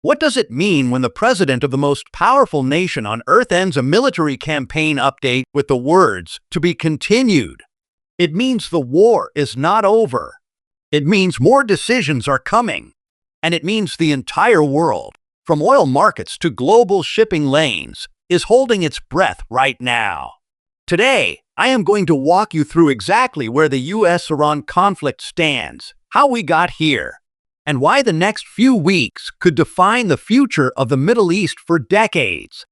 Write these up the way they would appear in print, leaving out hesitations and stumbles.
What does it mean when the president of the most powerful nation on earth ends a military campaign update with the words, "to be continued"? It means the war is not over. It means more decisions are coming. And it means the entire world, from oil markets to global shipping lanes, is holding its breath right now. Today, I am going to walk you through exactly where the US-Iran conflict stands, how we got here, and why the next few weeks could define the future of the Middle East for decades.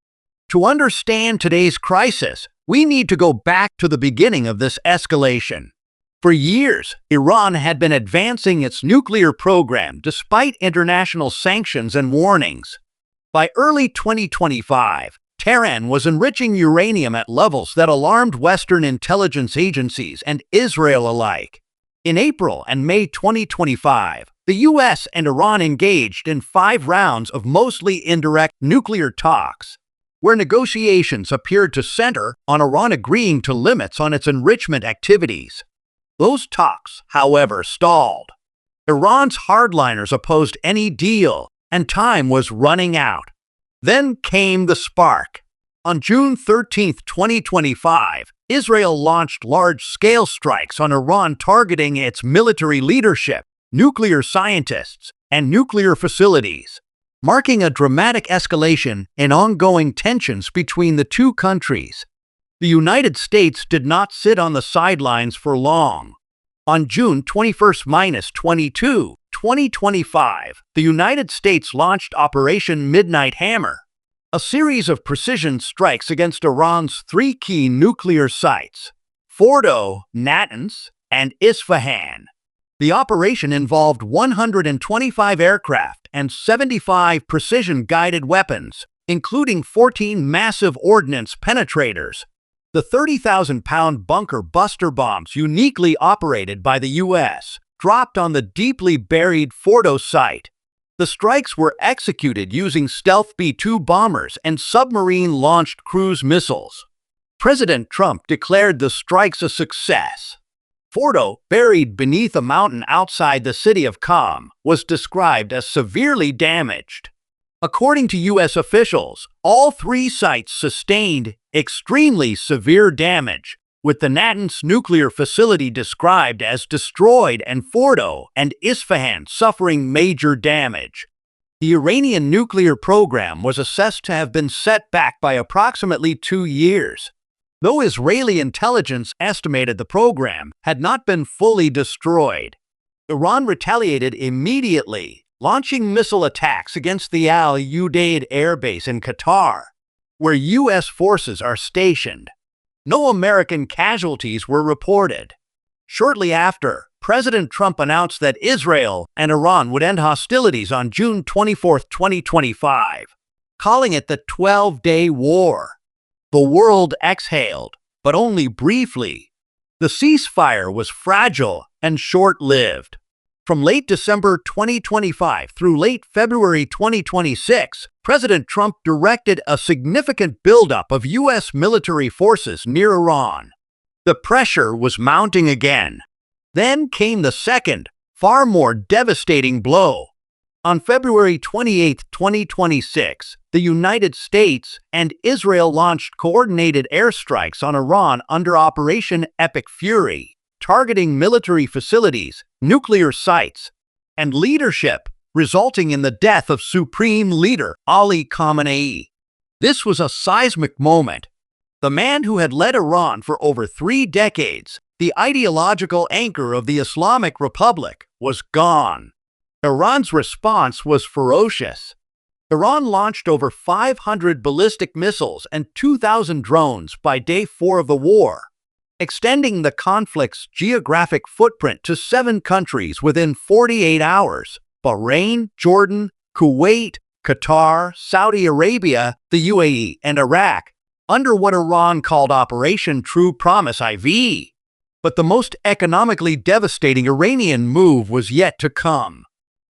To understand today's crisis, we need to go back to the beginning of this escalation. For years, Iran had been advancing its nuclear program despite international sanctions and warnings. By early 2025, Tehran was enriching uranium at levels that alarmed Western intelligence agencies and Israel alike. In April and May 2025, the US and Iran engaged in 5 rounds of mostly indirect nuclear talks, where negotiations appeared to center on Iran agreeing to limits on its enrichment activities. Those talks, however, stalled. Iran's hardliners opposed any deal, and time was running out. Then came the spark. On June 13, 2025, Israel launched large-scale strikes on Iran targeting its military leadership, nuclear scientists, and nuclear facilities, marking a dramatic escalation in ongoing tensions between the two countries. The United States did not sit on the sidelines for long. On June 21-22, 2025, the United States launched Operation Midnight Hammer, a series of precision strikes against Iran's 3 key nuclear sites, Fordo, Natanz, and Isfahan. The operation involved 125 aircraft and 75 precision-guided weapons, including 14 massive ordnance penetrators. The 30,000-pound bunker buster bombs uniquely operated by the U.S. dropped on the deeply buried Fordo site. The strikes were executed using stealth B-2 bombers and submarine-launched cruise missiles. President Trump declared the strikes a success. Fordo, buried beneath a mountain outside the city of Qom, was described as severely damaged. According to U.S. officials, all 3 sites sustained extremely severe damage, with the Natanz nuclear facility described as destroyed and Fordo and Isfahan suffering major damage. The Iranian nuclear program was assessed to have been set back by approximately 2 years. Though Israeli intelligence estimated the program had not been fully destroyed, Iran retaliated immediately, launching missile attacks against the Al Udeid air base in Qatar, where U.S. forces are stationed. No American casualties were reported. Shortly after, President Trump announced that Israel and Iran would end hostilities on June 24, 2025, calling it the 12-day war. The world exhaled, but only briefly. The ceasefire was fragile and short-lived. From late December 2025 through late February 2026, President Trump directed a significant buildup of U.S. military forces near Iran. The pressure was mounting again. Then came the second, far more devastating blow. On February 28, 2026, the United States and Israel launched coordinated airstrikes on Iran under Operation Epic Fury, targeting military facilities, nuclear sites, and leadership, resulting in the death of Supreme Leader Ali Khamenei. This was a seismic moment. The man who had led Iran for over 3 decades, the ideological anchor of the Islamic Republic, was gone. Iran's response was ferocious. Iran launched over 500 ballistic missiles and 2,000 drones by day 4 of the war, extending the conflict's geographic footprint to 7 countries within 48 hours: Bahrain, Jordan, Kuwait, Qatar, Saudi Arabia, the UAE, and Iraq, under what Iran called Operation True Promise IV. But the most economically devastating Iranian move was yet to come.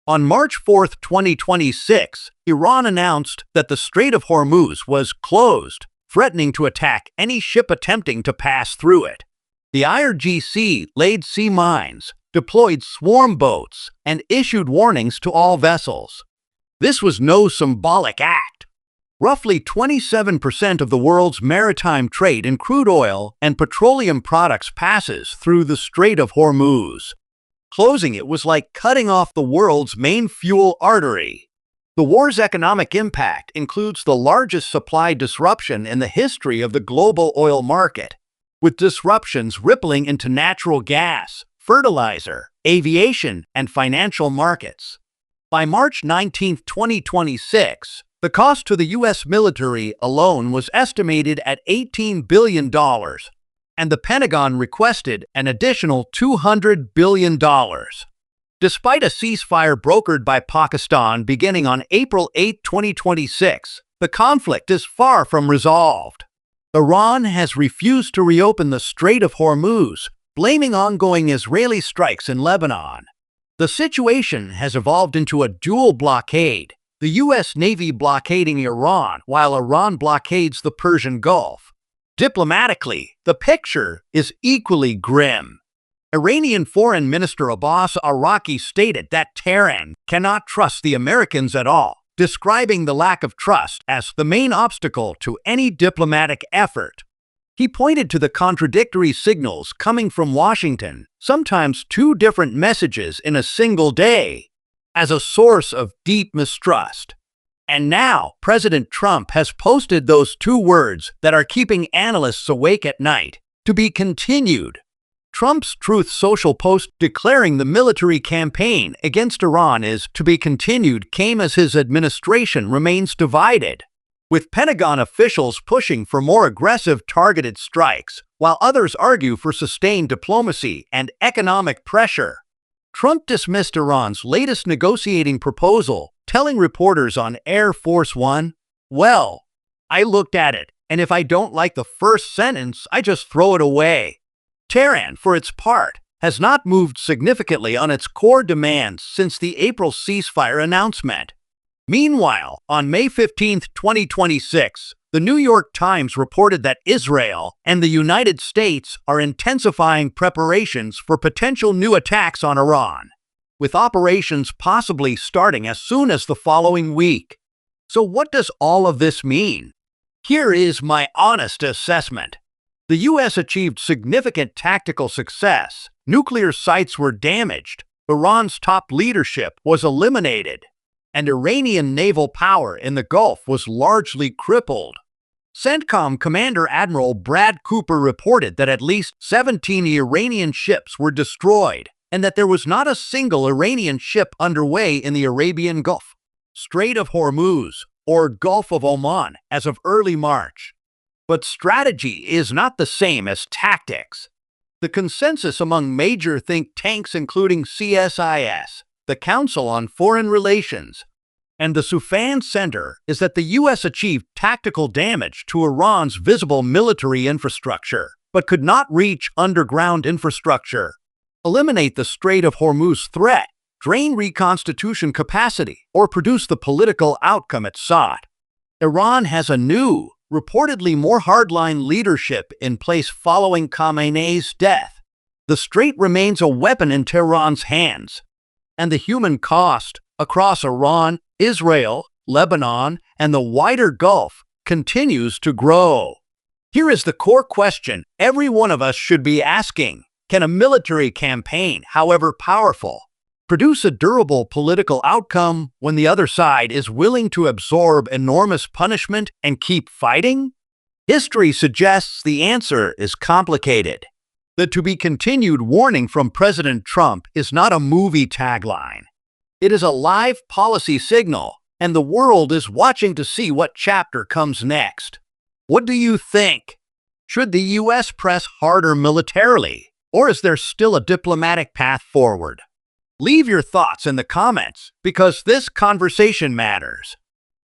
On March 4, 2026, Iran announced that the Strait of Hormuz was closed, threatening to attack any ship attempting to pass through it. The IRGC laid sea mines, deployed swarm boats, and issued warnings to all vessels. This was no symbolic act. Roughly 27% of the world's maritime trade in crude oil and petroleum products passes through the Strait of Hormuz. Closing it was like cutting off the world's main fuel artery. The war's economic impact includes the largest supply disruption in the history of the global oil market, with disruptions rippling into natural gas, fertilizer, aviation, and financial markets. By March 19, 2026, the cost to the U.S. military alone was estimated at $18 billion, and the Pentagon requested an additional $200 billion. Despite a ceasefire brokered by Pakistan beginning on April 8, 2026, the conflict is far from resolved. Iran has refused to reopen the Strait of Hormuz, blaming ongoing Israeli strikes in Lebanon. The situation has evolved into a dual blockade, the U.S. Navy blockading Iran while Iran blockades the Persian Gulf. Diplomatically, the picture is equally grim. Iranian Foreign Minister Abbas Araqi stated that Tehran cannot trust the Americans at all, describing the lack of trust as the main obstacle to any diplomatic effort. He pointed to the contradictory signals coming from Washington, sometimes two different messages in a single day, as a source of deep mistrust. And now, President Trump has posted those two words that are keeping analysts awake at night: to be continued. Trump's Truth Social post declaring the military campaign against Iran is to be continued came as his administration remains divided, with Pentagon officials pushing for more aggressive targeted strikes, while others argue for sustained diplomacy and economic pressure. Trump dismissed Iran's latest negotiating proposal, telling reporters on Air Force One, "Well, I looked at it, and if I don't like the first sentence, I just throw it away." Tehran, for its part, has not moved significantly on its core demands since the April ceasefire announcement. Meanwhile, on May 15, 2026, the New York Times reported that Israel and the United States are intensifying preparations for potential new attacks on Iran, with operations possibly starting as soon as the following week. So what does all of this mean? Here is my honest assessment. The U.S. achieved significant tactical success. Nuclear sites were damaged, Iran's top leadership was eliminated, and Iranian naval power in the Gulf was largely crippled. CENTCOM Commander Admiral Brad Cooper reported that at least 17 Iranian ships were destroyed, and that there was not a single Iranian ship underway in the Arabian Gulf, Strait of Hormuz, or Gulf of Oman as of early March. But strategy is not the same as tactics. The consensus among major think tanks including CSIS, the Council on Foreign Relations, and the Sufan Center is that the U.S. achieved tactical damage to Iran's visible military infrastructure, but could not reach underground infrastructure, eliminate the Strait of Hormuz threat, drain reconstitution capacity, or produce the political outcome it sought. Iran has a new, reportedly more hardline leadership in place following Khamenei's death. The strait remains a weapon in Tehran's hands, and the human cost across Iran, Israel, Lebanon, and the wider Gulf continues to grow. Here is the core question every one of us should be asking: can a military campaign, however powerful, produce a durable political outcome when the other side is willing to absorb enormous punishment and keep fighting? History suggests the answer is complicated. The to be continued warning from President Trump is not a movie tagline. It is a live policy signal, and the world is watching to see what chapter comes next. What do you think? Should the U.S. press harder militarily, or is there still a diplomatic path forward? Leave your thoughts in the comments because this conversation matters.